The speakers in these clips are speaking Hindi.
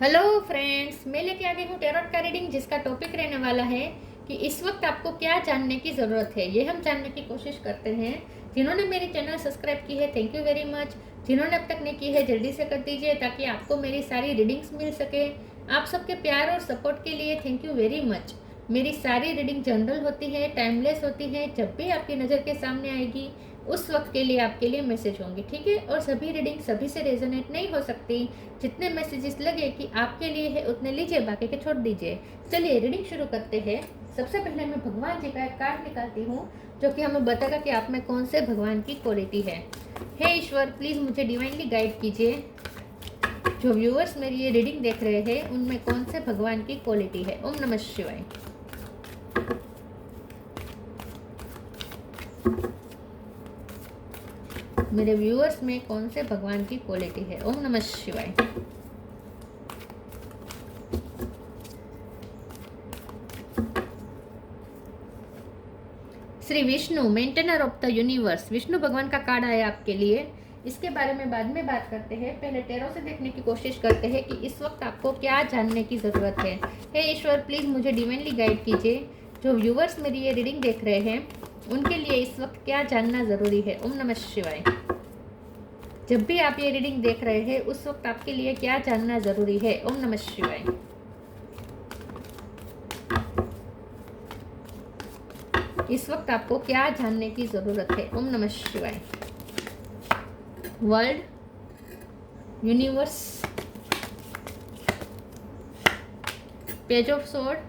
हेलो फ्रेंड्स, मैं लेके आ गई हूँ टैरोट का रीडिंग, जिसका टॉपिक रहने वाला है कि इस वक्त आपको क्या जानने की ज़रूरत है। ये हम जानने की कोशिश करते हैं। जिन्होंने मेरी चैनल सब्सक्राइब की है, थैंक यू वेरी मच। जिन्होंने अब तक नहीं की है, जल्दी से कर दीजिए ताकि आपको मेरी सारी रीडिंग्स मिल सके। आप सबके प्यार और सपोर्ट के लिए थैंक यू वेरी मच। मेरी सारी रीडिंग जनरल होती है, टाइमलेस होती है। जब भी आपकी नज़र के सामने आएगी उस वक्त के लिए आपके लिए मैसेज होंगे, ठीक है। और सभी रीडिंग सभी से रेजोनेट नहीं हो सकती। जितने मैसेजेस लगे कि आपके लिए है उतने लीजिए, बाकी के छोड़ दीजिए। चलिए रीडिंग शुरू करते हैं। सबसे पहले मैं भगवान जी का एक कार्ड निकालती हूँ जो कि हमें बताएगा कि आप में कौन से भगवान की क्वालिटी है। हे ईश्वर, प्लीज़ मुझे डिवाइनली गाइड कीजिए। जो व्यूअर्स मेरी ये रीडिंग देख रहे हैं उनमें कौन से भगवान की क्वालिटी है। ओम नमः शिवाय। मेरे व्यूअर्स में कौन से भगवान की क्वालिटी है। ओम नमः शिवाय। Shri Vishnu, maintainer of the universe. Vishnu भगवान का कार्ड आया आपके लिए। इसके बारे में बाद में बात करते हैं। पहले टैरो से देखने की कोशिश करते हैं कि इस वक्त आपको क्या जानने की ज़रूरत है। हे ईश्वर, प्लीज़ मुझे डिवाइनली गाइड कीजिए। जो व्यूअर्स मेरी ये रीडिंग देख रहे हैं उनके लिए इस वक्त क्या जानना ज़रूरी है। ओम नमः शिवाय। जब भी आप ये रीडिंग देख रहे हैं उस वक्त आपके लिए क्या जानना ज़रूरी है। ओम नमः शिवाय। इस वक्त आपको क्या जानने की ज़रूरत है। ओम नमः शिवाय। World, universe, page of sword,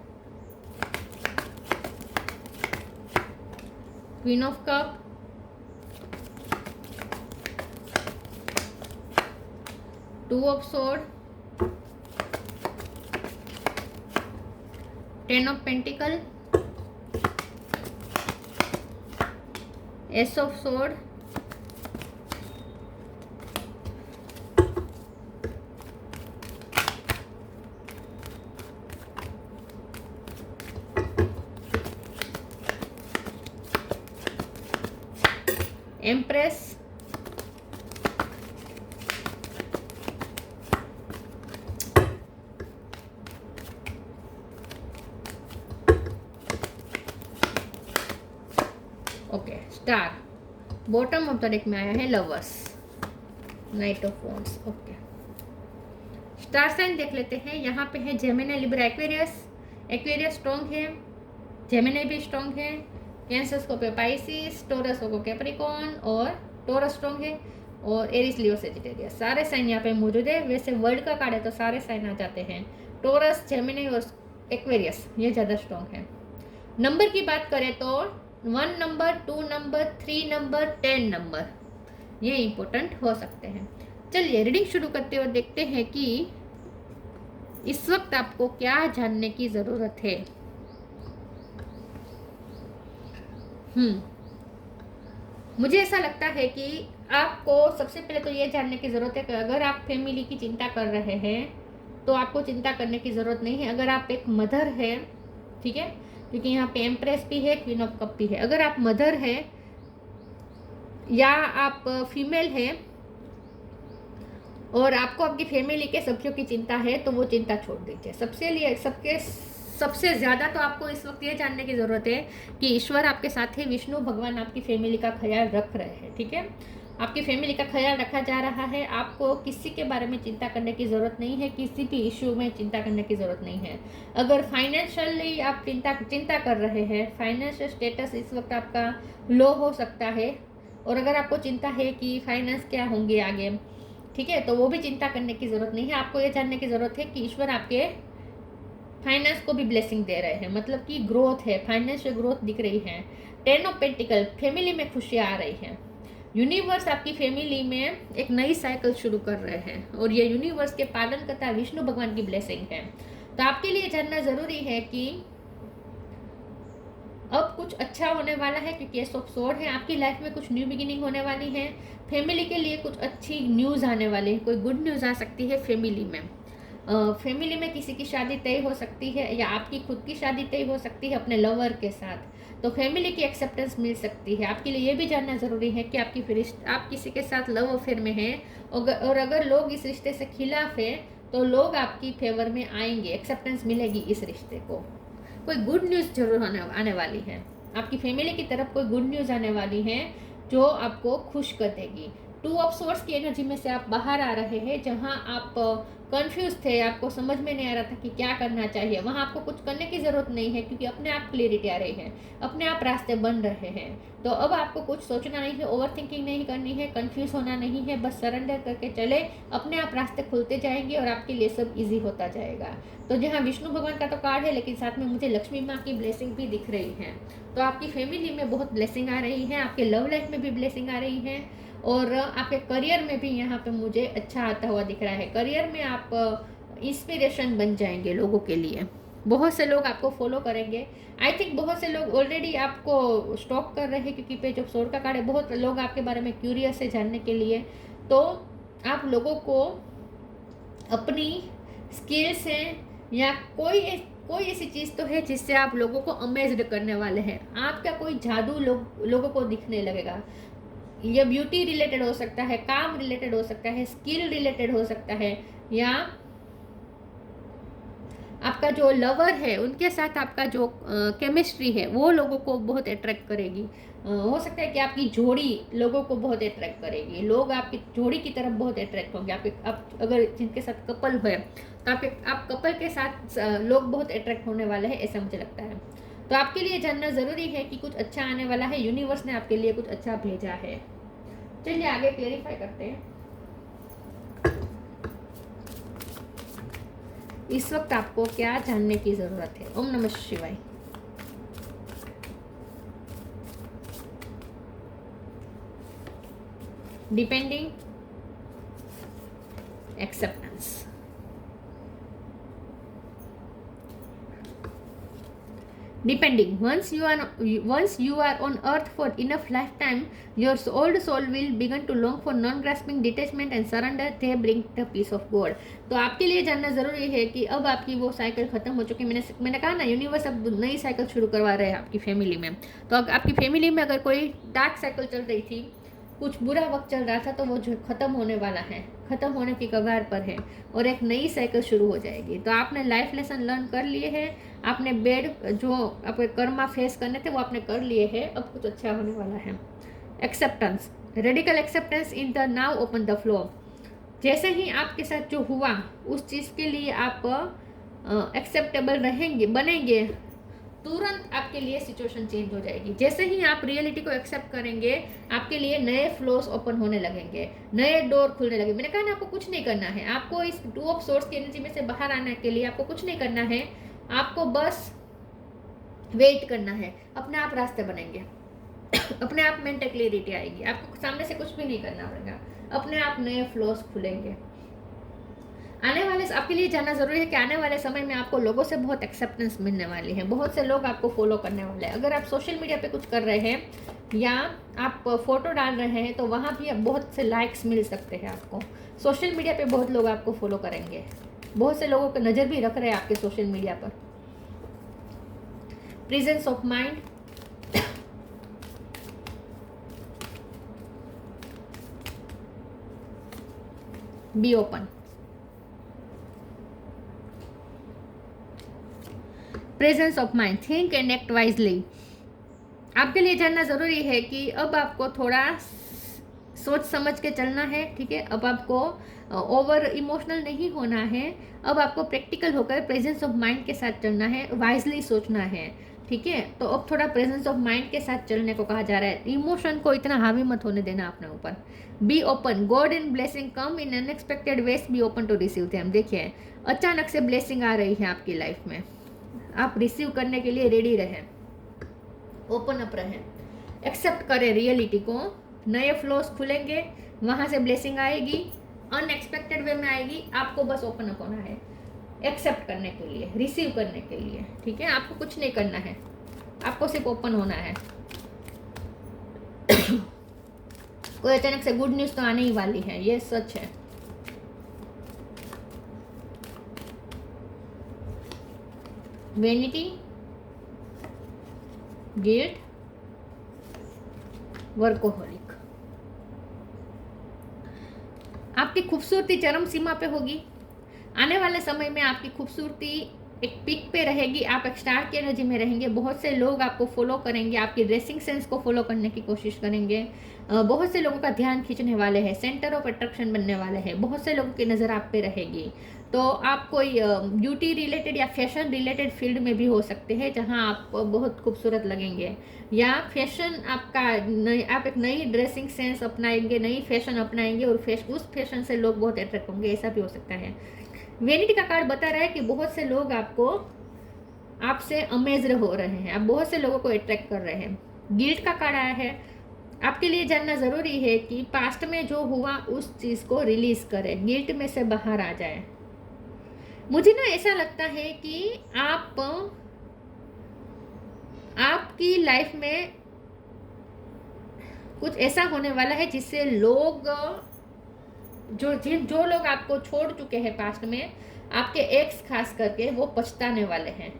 queen of cup, two of sword, ten of pentacle, ace of sword, empress, okay, star. Bottom of the deck में आया है lovers, knight of wands. Okay, star sign देख लेते हैं। यहाँ पे है Gemini, Libra, Aquarius. Aquarius strong है, जेमिनी भी स्ट्रॉन्ग है, कैंसर स्कॉर्पियो, पाइसिस, टॉरस को कैप्रिकॉर्न और टॉरस स्ट्रॉन्ग है, और एरिस, लियो, सेजिटेरियस सारे साइन यहाँ पे मौजूद है। वैसे वर्ल्ड का कार्ड है तो सारे साइन आ जाते हैं। टॉरस, जेमिनी और एक्वेरियस ये ज़्यादा स्ट्रॉन्ग है। नंबर की बात करें तो 1 नंबर, 2 नंबर, 3 नंबर, 10 नंबर ये इम्पोर्टेंट हो सकते हैं। चलिए रीडिंग शुरू करते हुए देखते हैं कि इस वक्त आपको क्या जानने की ज़रूरत है। मुझे ऐसा लगता है कि आपको सबसे पहले तो ये जानने की ज़रूरत है कि अगर आप फैमिली की चिंता कर रहे हैं तो आपको चिंता करने की ज़रूरत नहीं है। अगर आप एक मदर है, ठीक है, क्योंकि यहाँ पे एम्प्रेस भी है, क्वीन ऑफ कप भी है। अगर आप मदर है या आप फीमेल है और आपको आपकी फैमिली के सभ्यों की चिंता है तो वो चिंता छोड़ दीजिए। सबसे ज़्यादा तो आपको इस वक्त ये जानने की ज़रूरत है कि ईश्वर आपके साथ है। विष्णु भगवान आपकी फैमिली का ख्याल रख रहे हैं, ठीक है। आपकी फैमिली का ख्याल रखा जा रहा है। आपको किसी के बारे में चिंता करने की ज़रूरत नहीं है, किसी भी इशू में चिंता करने की ज़रूरत नहीं है। अगर फाइनेंशियली आप चिंता कर रहे हैं, फाइनेंशियल स्टेटस इस वक्त आपका लो हो सकता है, और अगर आपको चिंता है कि फाइनेंस क्या होंगे आगे, ठीक है, तो वो भी चिंता करने की ज़रूरत नहीं है। आपको ये जानने की ज़रूरत है कि ईश्वर आपके फाइनेंस को भी ब्लेसिंग दे रहे हैं, मतलब कि ग्रोथ है, फाइनेंशियल ग्रोथ दिख रही है। 10 ऑफ पेंटिकल, फैमिली में खुशियाँ आ रही हैं। यूनिवर्स आपकी फैमिली में एक नई साइकिल शुरू कर रहे हैं और ये यूनिवर्स के पालनकर्ता विष्णु भगवान की ब्लेसिंग है। तो आपके लिए जानना ज़रूरी है कि अब कुछ अच्छा होने वाला है, क्योंकि एस ऑफ स्वॉर्ड है। आपकी लाइफ में कुछ न्यू बिगिनिंग होने वाली है। फैमिली के लिए कुछ अच्छी न्यूज़ आने वाली है, कोई गुड न्यूज़ आ सकती है फैमिली में। फैमिली में किसी की शादी तय हो सकती है या आपकी खुद की शादी तय हो सकती है अपने लवर के साथ। तो फैमिली की एक्सेप्टेंस मिल सकती है। आपके लिए ये भी जानना ज़रूरी है कि आप किसी के साथ लव अफेयर में हैं, और अगर लोग इस रिश्ते से खिलाफ है तो लोग आपकी फेवर में आएंगे, एक्सेप्टेंस मिलेगी इस रिश्ते को। कोई गुड न्यूज़ जरूर आने वाली है, आपकी फैमिली की तरफ कोई गुड न्यूज़ आने वाली है जो आपको खुश कर देगी। 2 ऑफ सोर्स की एनर्जी में से आप बाहर आ रहे हैं, जहां आप कंफ्यूज थे, आपको समझ में नहीं आ रहा था कि क्या करना चाहिए, वहां आपको कुछ करने की ज़रूरत नहीं है, क्योंकि अपने आप क्लियरिटी आ रही है, अपने आप रास्ते बन रहे हैं। तो अब आपको कुछ सोचना नहीं है, ओवर थिंकिंग नहीं करनी है, कंफ्यूज होना नहीं है, बस सरेंडर करके चले, अपने आप रास्ते खुलते जाएंगे और आपके लिए सब ईजी होता जाएगा। तो जहाँ विष्णु भगवान का तो कार्ड है, लेकिन साथ में मुझे लक्ष्मी माँ की ब्लेसिंग भी दिख रही है। तो आपकी फैमिली में बहुत ब्लेसिंग आ रही है, आपके लव लाइफ में भी ब्लेसिंग आ रही है, और आपके करियर में भी यहाँ पे मुझे अच्छा आता हुआ दिख रहा है। करियर में आप इंस्पिरेशन बन जाएंगे लोगों के लिए, बहुत से लोग आपको फॉलो करेंगे। आई थिंक बहुत से लोग ऑलरेडी आपको स्टॉक कर रहे हैं, क्योंकि पेज ऑफ सोर्ड का कार्ड है, बहुत लोग आपके बारे में क्यूरियस है जानने के लिए। तो आप लोगों को अपनी स्किल्स हैं या कोई ऐसी चीज़ तो है जिससे आप लोगों को अमेज्ड करने वाले हैं। आपका कोई जादू लोगों को दिखने लगेगा। ये ब्यूटी रिलेटेड हो सकता है, काम रिलेटेड हो सकता है, स्किल रिलेटेड हो सकता है, या आपका जो लवर है उनके साथ आपका जो केमिस्ट्री है वो लोगों को बहुत अट्रैक्ट करेगी। हो सकता है कि आपकी जोड़ी लोगों को बहुत अट्रैक्ट करेगी, लोग आपकी जोड़ी की तरफ बहुत अट्रैक्ट होंगे। आप अगर जिनके साथ कपल है तो आप कपल के साथ लोग बहुत अट्रैक्ट होने वाले हैं, ऐसा मुझे लगता है। तो आपके लिए जानना ज़रूरी है कि कुछ अच्छा आने वाला है, यूनिवर्स ने आपके लिए कुछ अच्छा भेजा है। चलिए आगे क्लेरिफाई करते हैं। इस वक्त आपको क्या जानने की जरूरत है। ओम नमः शिवाय। Depending, acceptance. Depending, once you are on earth for enough lifetime, your old soul will begin to long for non-grasping detachment and surrender. They bring the peace of God. तो आपके लिए जानना जरूरी है कि अब आपकी वो साइकिल खत्म हो चुकी है। मैंने कहा ना, यूनिवर्स अब नई साइकिल शुरू करवा रहे हैं आपकी फैमिली में। तो आपकी फैमिली में अगर कोई डार्क साइकिल चल रही थी, कुछ बुरा वक्त चल रहा था, तो वो जो खत्म होने वाला है, खत्म होने की कगार पर है, और एक नई साइकिल शुरू हो जाएगी। तो आपने लाइफ लेसन लर्न कर लिए हैं, आपने बेड जो आपके कर्मा फेस करने थे वो आपने कर लिए हैं, अब कुछ अच्छा होने वाला है। Acceptance, radical acceptance in the now open the flow. जैसे ही आपके साथ जो हुआ उस चीज़ के लिए आप एक्सेप्टेबल रहेंगे, बनेंगे, तुरंत आपके लिए सिचुएशन चेंज हो जाएगी। जैसे ही आप रियलिटी को एक्सेप्ट करेंगे, आपके लिए नए फ्लोस ओपन होने लगेंगे, नए डोर खुलने लगेंगे। मैंने कहा ना, आपको कुछ नहीं करना है। आपको इस 2 ऑफ सोर्स की एनर्जी में से बाहर आने के लिए आपको कुछ नहीं करना है, आपको बस वेट करना है। अपने आप रास्ते बनेंगे, अपने आप मेंटल क्लियरिटी आएगी, आपको सामने से कुछ भी नहीं करना पड़ेगा, अपने आप नए फ्लोस खुलेंगे। आने वाले आपके लिए जानना जरूरी है कि आने वाले समय में आपको लोगों से बहुत एक्सेप्टेंस मिलने वाली है, बहुत से लोग आपको फॉलो करने वाले हैं। अगर आप सोशल मीडिया पे कुछ कर रहे हैं या आप फोटो डाल रहे हैं तो वहाँ भी बहुत से लाइक्स मिल सकते हैं आपको। सोशल मीडिया पे बहुत लोग आपको फॉलो करेंगे, बहुत से लोगों को नज़र भी रख रहे हैं आपके सोशल मीडिया पर। Presence of mind, be open. Presence of mind, think and act wisely. आपके लिए जानना जरूरी है कि अब आपको थोड़ा सोच समझ के चलना है, ठीक है। अब आपको ओवर इमोशनल नहीं होना है, अब आपको प्रैक्टिकल होकर प्रेजेंस ऑफ माइंड के साथ चलना है, वाइजली सोचना है, ठीक है। तो अब थोड़ा प्रेजेंस ऑफ माइंड के साथ चलने को कहा जा रहा है। इमोशन को इतना हावी मत होने देना अपने ऊपर। Be open, god in blessing come in unexpected ways, be open to receive them. देखिए, अचानक से ब्लेसिंग आ रही है आपकी लाइफ में, आप रिसीव करने के लिए रेडी रहें, ओपन अप रहें, एक्सेप्ट करें रियलिटी को। नए फ्लोस खुलेंगे, वहाँ से ब्लेसिंग आएगी, अनएक्सपेक्टेड वे में आएगी, आपको बस ओपन अप होना है एक्सेप्ट करने के लिए, रिसीव करने के लिए, ठीक है। आपको कुछ नहीं करना है, आपको सिर्फ ओपन होना है। कोई अचानक से गुड न्यूज़ तो आने ही वाली है, ये सच है। Vanity, guilt, workaholic. आपकी खूबसूरती चरम सीमा पे होगी, आने वाले समय में आपकी खूबसूरती एक पीक पे रहेगी, आप एक स्टार की एनर्जी में रहेंगे, बहुत से लोग आपको फॉलो करेंगे, आपकी ड्रेसिंग सेंस को फॉलो करने की कोशिश करेंगे, बहुत से लोगों का ध्यान खींचने वाले हैं, सेंटर ऑफ अट्रैक्शन बनने वाले हैं, बहुत से लोगों की नज़र आप पे रहेगी। तो आप कोई ब्यूटी रिलेटेड या फैशन रिलेटेड फील्ड में भी हो सकते हैं जहां आप बहुत खूबसूरत लगेंगे, या फैशन आपका आप एक नई ड्रेसिंग सेंस अपनाएंगे, नई फैशन अपनाएंगे और उस फैशन से लोग बहुत अट्रैक्ट होंगे, ऐसा भी हो सकता है। वेनिटी का कार्ड बता रहा है कि बहुत से लोग आपसे अमेज्ड हो रहे हैं, आप बहुत से लोगों को अट्रैक्ट कर रहे हैं। गिल्ट का कार्ड आया है, आपके लिए जानना ज़रूरी है कि पास्ट में जो हुआ उस चीज़ को रिलीज करें, गिल्ट में से बाहर आ जाए। मुझे ना ऐसा लगता है कि आपकी लाइफ में कुछ ऐसा होने वाला है जिससे लोग जो लोग आपको छोड़ चुके हैं पास्ट में, आपके एक्स खास करके, वो पछताने वाले हैं,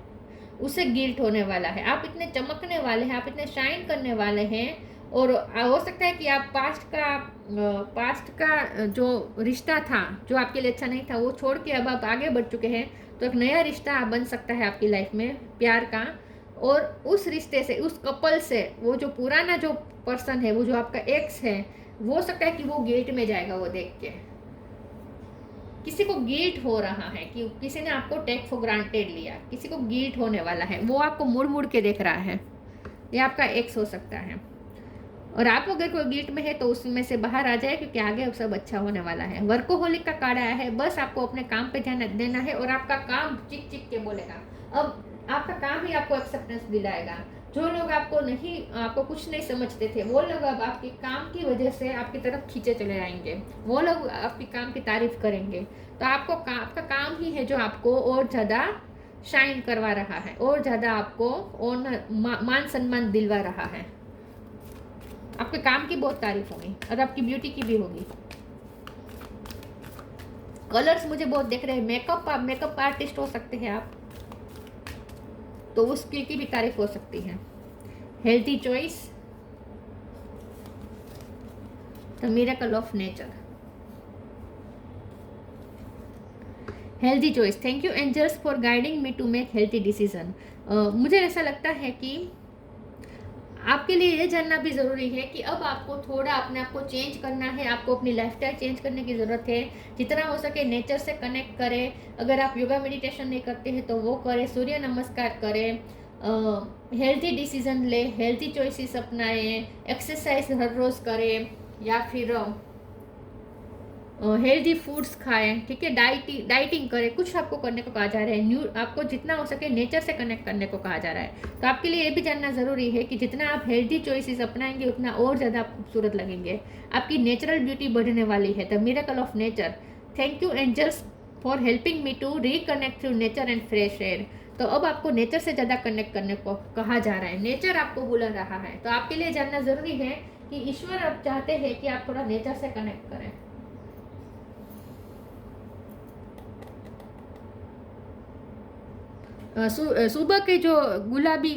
उसे गिल्ट होने वाला है। आप इतने चमकने वाले हैं, आप इतने शाइन करने वाले हैं, और हो सकता है कि आप पास्ट का जो रिश्ता था जो आपके लिए अच्छा नहीं था वो छोड़ के अब आप आगे बढ़ चुके हैं, तो एक नया रिश्ता बन सकता है आपकी लाइफ में प्यार का। और उस रिश्ते से, उस कपल से, वो जो पुराना जो पर्सन है, वो जो आपका एक्स है, हो सकता है कि वो गिल्ट में जाएगा। वो देख के किसी को गिल्ट हो रहा है कि किसी ने आपको टेक फॉर ग्रांटेड लिया, किसी को गिल्ट होने वाला है, वो आपको मुड़ मुड़ के देख रहा है, ये आपका एक्स हो सकता है। और आप अगर कोई गिल्ट में है तो उसमें से बाहर आ जाए, क्योंकि आगे अब सब अच्छा होने वाला है। वर्कोहोलिक का कार्ड आया है, बस आपको अपने काम पे ध्यान देना है और आपका काम चिक चिक के बोलेगा। अब आपका काम ही आपको एक्सेप्टेंस दिलाएगा। जो लोग आपको कुछ नहीं समझते थे, वो लोग अब आपके काम की वजह से आपकी तरफ खींचे चले आएंगे, वो लोग आपके काम की तारीफ करेंगे। तो आपका काम ही है जो आपको और ज़्यादा शाइन करवा रहा है, और ज़्यादा आपको मान सम्मान दिलवा रहा है। आपके काम की बहुत तारीफ होगी और आपकी ब्यूटी की भी होगी। कलर्स मुझे बहुत देख रहे हैं, मेकअप आर्टिस्ट हो सकते हैं आप, तो उस स्किल की भी तारीफ हो सकती है। Healthy choice, the miracle of nature, healthy choice. Thank you angels for guiding me to make healthy decision. मुझे ऐसा लगता है कि आपके लिए ये जानना भी ज़रूरी है कि अब आपको थोड़ा अपने आप को चेंज करना है, आपको अपनी लाइफस्टाइल चेंज करने की ज़रूरत है। जितना हो सके नेचर से कनेक्ट करें, अगर आप योगा मेडिटेशन नहीं करते हैं तो वो करें, सूर्य नमस्कार करें, हेल्थी डिसीजन ले, हेल्थी चॉइसेस अपनाएं, एक्सरसाइज हर रोज़ करें, या फिर हेल्दी फूड्स खाएं, ठीक है, डाइटिंग करें, कुछ आपको करने को कहा जा रहा है। आपको जितना हो सके नेचर से कनेक्ट करने को कहा जा रहा है। तो आपके लिए ये भी जानना ज़रूरी है कि जितना आप हेल्दी चॉइसेस अपनाएंगे उतना और ज़्यादा आप खूबसूरत लगेंगे, आपकी नेचुरल ब्यूटी बढ़ने वाली है। The miracle of nature. Thank you angels for helping me to reconnect through nature and fresh air. तो अब आपको नेचर से ज़्यादा कनेक्ट करने को कहा जा रहा है, नेचर आपको बुला रहा है। तो आपके लिए जानना ज़रूरी है कि ईश्वर अब चाहते हैं कि आप थोड़ा नेचर से कनेक्ट करें। सुबह के जो गुलाबी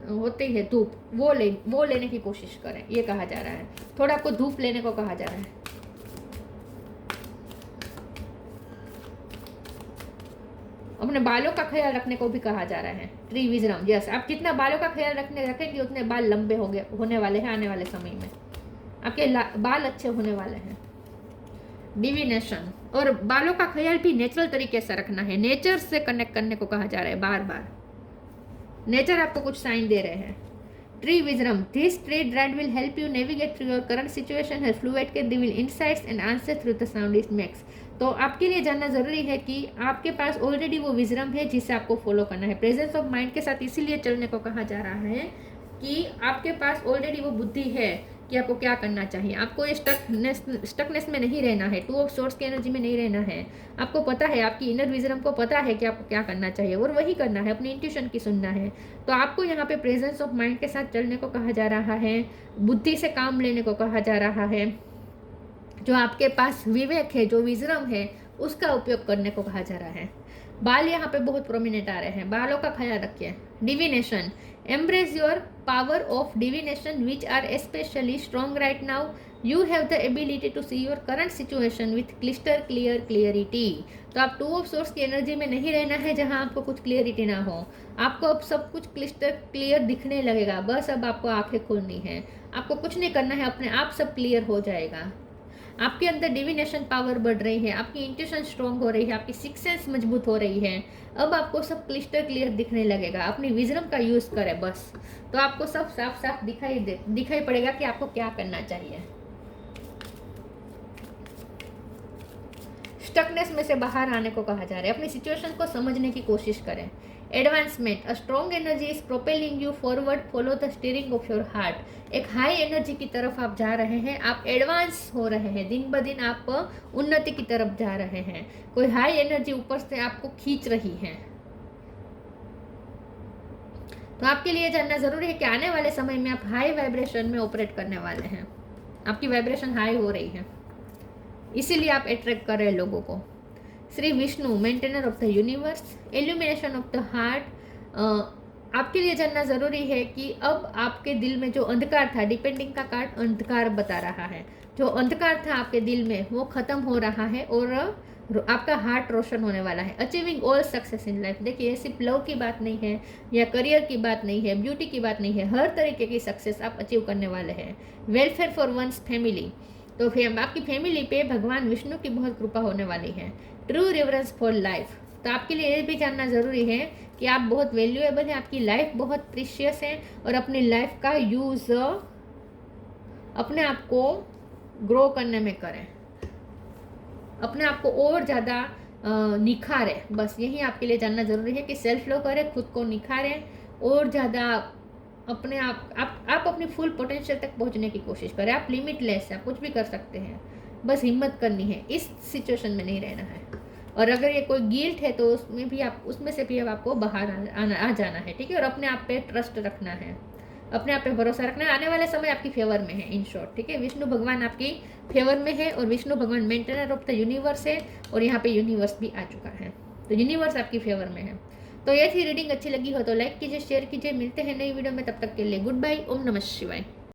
होते हैं धूप, वो लेने की कोशिश करें, ये कहा जा रहा है। थोड़ा आपको धूप लेने को कहा जा रहा है। अपने बालों का ख्याल रखने को भी कहा जा रहा है। ट्री विजडम, यस, आप जितना बालों का ख्याल रखेंगे उतने बाल लंबे होने वाले हैं आने वाले समय में, आपके बाल अच्छे होने वाले हैं। डिविनेशन, और बालों का ख्याल भी नेचुरल तरीके से रखना है, नेचर से कनेक्ट करने को कहा जा रहा है बार बार। नेचर आपको कुछ साइन दे रहे हैं। Tree wisdom, this tree dried will help you navigate through your current situation, help fluid के reveal insights and answer through the sound it makes. तो आपके लिए जानना जरूरी है कि आपके पास ऑलरेडी वो विजडम है जिसे आपको फॉलो करना है। प्रेजेंस ऑफ माइंड के साथ इसीलिए चलने को कहा जा रहा है कि आपके पास ऑलरेडी वो बुद्धि है कि आपको क्या करना चाहिए। आपको ये स्टकनेस में नहीं रहना है, टू ऑफ सोर्स की एनर्जी में नहीं रहना है। आपको पता है, आपकी इनर विजडम को पता है कि आपको क्या करना चाहिए और वही करना है, अपनी इंट्यूशन की सुनना है। तो आपको यहाँ पे प्रेजेंस ऑफ माइंड के साथ चलने को कहा जा रहा है, बुद्धि से काम लेने को कहा जा रहा है। जो आपके पास विवेक है, जो विजडम है, उसका उपयोग करने को कहा जा रहा है। बाल यहाँ पे बहुत प्रोमिनेंट आ रहे हैं, बालों का ख्याल रखिए। Divination, embrace your power of divination which are especially strong right now. You have the ability to see your current situation with crystal clear clarity. तो आप 2 ऑफ सोर्स की एनर्जी में नहीं रहना है जहां आपको कुछ क्लियरिटी ना हो। आपको अब सब कुछ क्लिस्टर क्लियर दिखने लगेगा। बस अब आपको आंखें खोलनी है, आपको कुछ नहीं करना है, अपने आप सब क्लियर हो जाएगा। आपके अंदर डिविनेशन पावर बढ़ रही है, आपकी इंट्यूशन स्ट्रॉन्ग हो रही है, आपकी सिक्स सेंस मजबूत हो रही है। अब आपको सब क्लिस्टर क्लियर दिखने लगेगा। अपनी विजडम का यूज़ करें बस, तो आपको सब साफ साफ दिखाई पड़ेगा कि आपको क्या करना चाहिए। स्टकनेस में से बाहर आने को कहा जा रहा है। अपनी सिचुएशन को समझने की कोशिश करें। Advancement, a strong energy is propelling you forward, follow the steering of your heart. एक हाई एनर्जी की तरफ आप जा रहे हैं, आप एडवांस हो रहे हैं, दिन ब दिन आप उन्नति की तरफ जा रहे हैं। कोई हाई एनर्जी ऊपर से आपको खींच रही है। तो आपके लिए जानना जरूरी है कि आने वाले समय में आप हाई वाइब्रेशन में ऑपरेट करने वाले हैं। आपकी वाइब्रेशन हाई हो रही है, इसीलिए आप अट्रैक्ट कर रहे हैं लोगों को। Shri Vishnu, maintainer of the universe, illumination of the heart. आपके लिए जानना जरूरी है कि अब आपके दिल में जो अंधकार था, डिपेंडिंग का कार्ड अंधकार बता रहा है, जो अंधकार था आपके दिल में वो खत्म हो रहा है और आपका हार्ट रोशन होने वाला है। Achieving all success in life. देखिए, सिर्फ लव की बात नहीं है या करियर की बात नहीं है, ब्यूटी की बात नहीं है, हर तरीके की सक्सेस आप अचीव करने वाले हैं। वेलफेयर फॉर वंस फैमिली, तो फिर आपकी फैमिली पे भगवान विष्णु की बहुत कृपा होने वाली है। ट्रू रिवरेंस फॉर लाइफ, तो आपके लिए ये भी जानना ज़रूरी है कि आप बहुत वैल्यूएबल हैं, आपकी लाइफ बहुत प्रीशियस है और अपनी लाइफ का यूज़ अपने आप को ग्रो करने में करें, अपने आप को और ज़्यादा निखारें। बस यही आपके लिए जानना ज़रूरी है कि सेल्फ लो करें, खुद को निखारें और ज़्यादा अपने आप अपनी फुल पोटेंशियल तक पहुंचने की कोशिश करें। आप लिमिटलेस हैं, आप कुछ भी कर सकते हैं, बस हिम्मत करनी है, इस सिचुएशन में नहीं रहना है। और अगर ये कोई गिल्ट है तो उसमें से भी अब आपको बाहर आ जाना है, ठीक है। और अपने आप पे ट्रस्ट रखना है, अपने आप पे भरोसा रखना है। आने वाले समय आपकी फेवर में है, इन शॉर्ट, ठीक है। विष्णु भगवान आपकी फेवर में है और विष्णु भगवान मेंटेनर ऑफ द यूनिवर्स है और यहाँ पे यूनिवर्स भी आ चुका है, तो यूनिवर्स आपकी फेवर में है। तो ये थी रीडिंग। अच्छी लगी हो तो लाइक कीजिए, शेयर कीजिए। मिलते हैं नई वीडियो में, तब तक के लिए गुड बाय। ओम नमः शिवाय।